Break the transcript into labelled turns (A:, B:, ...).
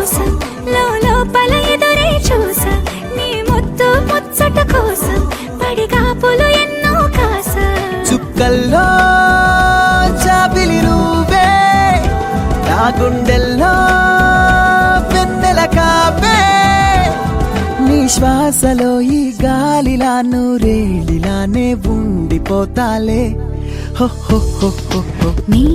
A: కోసం లోపల ఎదురే చూసా నీ ముద్దు ముచ్చట కోసం పడిగాపులు ఎన్నో కాసా
B: చుక్కల్లో చాపిలి నువ్వే నా గుండెల్లో వెన్నెల కావే నీ శ్వాసలో ఈ గాలిలా నూరేలిలానే ఉండిపోతాలే హో హో హో హో హో
A: నీ